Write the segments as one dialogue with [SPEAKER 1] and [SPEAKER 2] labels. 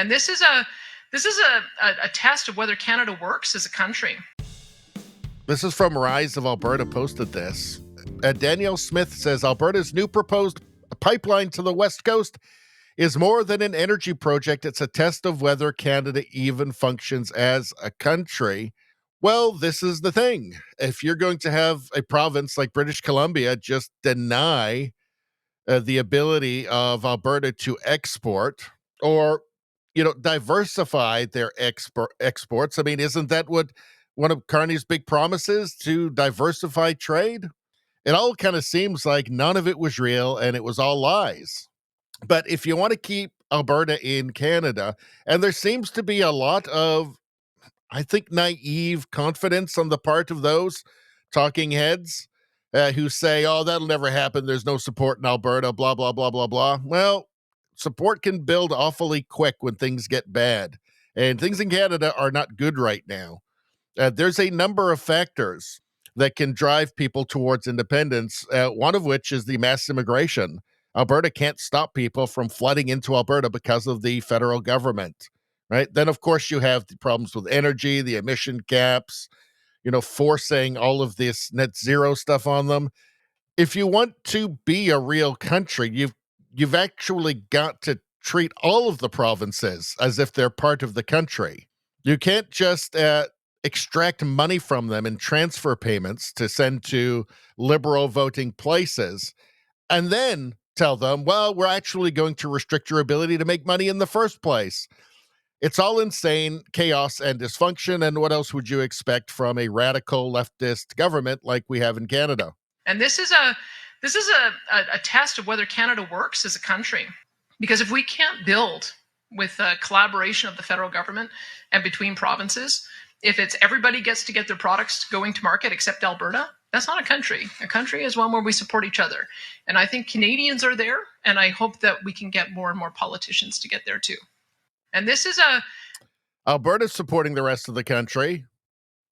[SPEAKER 1] And this is a test of whether Canada works as a country.
[SPEAKER 2] This is from Rise of Alberta posted this. Danielle Smith says Alberta's new proposed pipeline to the West Coast is more than an energy project. It's a test of whether Canada even functions as a country. Well, this is the thing. If you're going to have a province like British Columbia just deny the ability of Alberta to export or, diversify their exports, I mean, isn't that what one of Carney's big promises, to diversify trade? It all kind of seems like none of it was real and it was all lies. But if you want to keep Alberta in Canada, and there seems to be a lot of, I think, naive confidence on the part of those talking heads who say, oh, that'll never happen. There's no support in Alberta, blah, blah, blah, blah, blah. Well, support can build awfully quick when things get bad. And things in Canada are not good right now. There's a number of factors that can drive people towards independence, one of which is the mass immigration. Alberta can't stop people from flooding into Alberta because of the federal government, right? Then, of course, you have the problems with energy, the emission caps, forcing all of this net zero stuff on them. If you want to be a real country, you've actually got to treat all of the provinces as if they're part of the country. You can't just extract money from them in transfer payments to send to liberal voting places and then tell them, well, we're actually going to restrict your ability to make money in the first place. It's all insane chaos and dysfunction. And what else would you expect from a radical leftist government like we have in Canada?
[SPEAKER 1] And this is a test of whether Canada works as a country. Because if we can't build with collaboration of the federal government and between provinces, if it's everybody gets to get their products going to market except Alberta, that's not a country. A country is one where we support each other. And I think Canadians are there, and I hope that we can get more and more politicians to get there too. And this is
[SPEAKER 2] Alberta's supporting the rest of the country.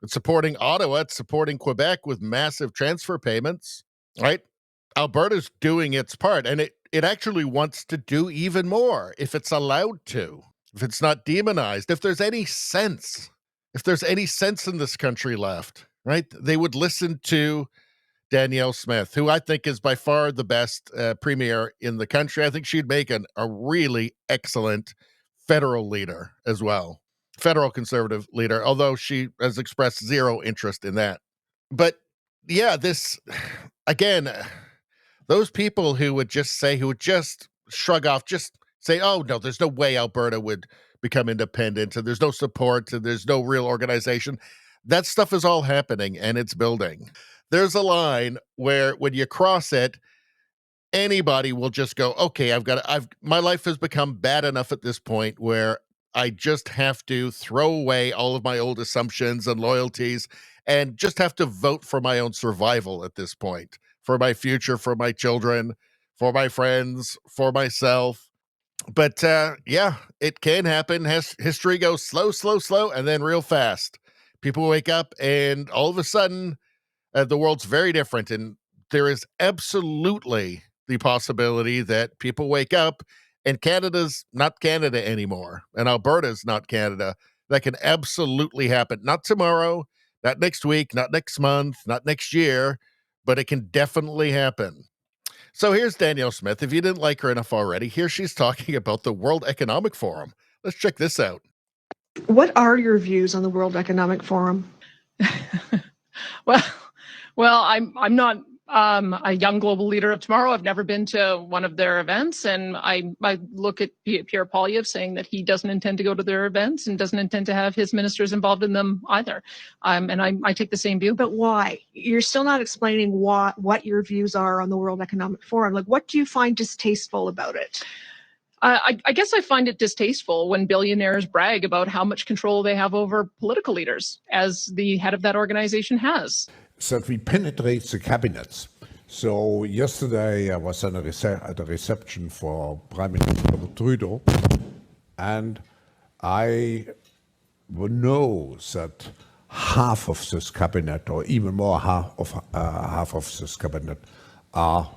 [SPEAKER 2] It's supporting Ottawa. It's supporting Quebec with massive transfer payments, right? Alberta's doing its part, and it actually wants to do even more if it's allowed to, if it's not demonized, if there's any sense in this country left, right? They would listen to Danielle Smith, who I think is by far the best premier in the country. I think she'd make a really excellent federal leader as well, federal conservative leader, although she has expressed zero interest in that. But yeah, this, again, those people who would just shrug off, just say, oh, no, there's no way Alberta would become independent, and there's no support, and there's no real organization. That stuff is all happening, and it's building. There's a line where when you cross it, anybody will just go, okay, my life has become bad enough at this point where I just have to throw away all of my old assumptions and loyalties and just have to vote for my own survival at this point, for my future, for my children, for my friends, for myself. But yeah, it can happen. History goes slow, and then real fast. People wake up and all of a sudden the world's very different. And there is absolutely the possibility that people wake up and Canada's not Canada anymore, and Alberta's not Canada. That can absolutely happen. Not tomorrow, not next week, not next month, not next year, but it can definitely happen. So here's Danielle Smith. If you didn't like her enough already, here she's talking about the World Economic Forum. Let's check this out.
[SPEAKER 3] What are your views on the World Economic Forum?
[SPEAKER 4] Well, I'm not a young global leader of tomorrow. I've never been to one of their events, and I look at Pierre Poilievre saying that he doesn't intend to go to their events and doesn't intend to have his ministers involved in them either. And I take the same view.
[SPEAKER 3] But why? You're still not explaining what your views are on the World Economic Forum. Like, what do you find distasteful about it?
[SPEAKER 4] I guess I find it distasteful when billionaires brag about how much control they have over political leaders, as the head of that organization has.
[SPEAKER 5] That we penetrate the cabinets. So yesterday I was at a reception for Prime Minister Trudeau, and I know that half of this cabinet, or even more, half of this cabinet, are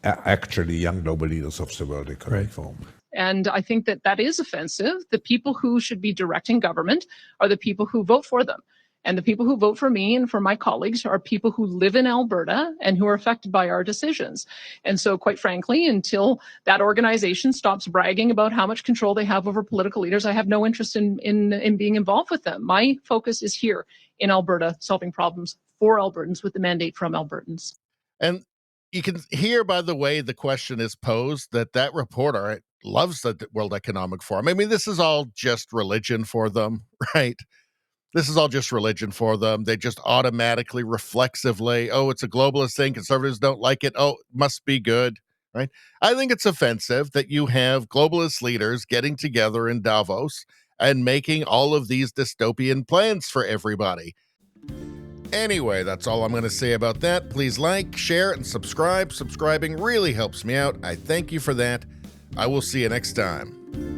[SPEAKER 5] actually young global leaders of the World Economic Forum.
[SPEAKER 4] And I think that that is offensive. The people who should be directing government are the people who vote for them. And the people who vote for me and for my colleagues are people who live in Alberta and who are affected by our decisions. And so, quite frankly, until that organization stops bragging about how much control they have over political leaders, I have no interest in being involved with them. My focus is here in Alberta, solving problems for Albertans with the mandate from Albertans.
[SPEAKER 2] And you can hear by the way the question is posed that reporter loves the World Economic Forum. I mean, this is all just religion for them, right? This is all just religion for them. They just automatically, reflexively, oh, it's a globalist thing. Conservatives don't like it. Oh, it must be good, right? I think it's offensive that you have globalist leaders getting together in Davos and making all of these dystopian plans for everybody. Anyway, that's all I'm going to say about that. Please like, share, and subscribe. Subscribing really helps me out. I thank you for that. I will see you next time.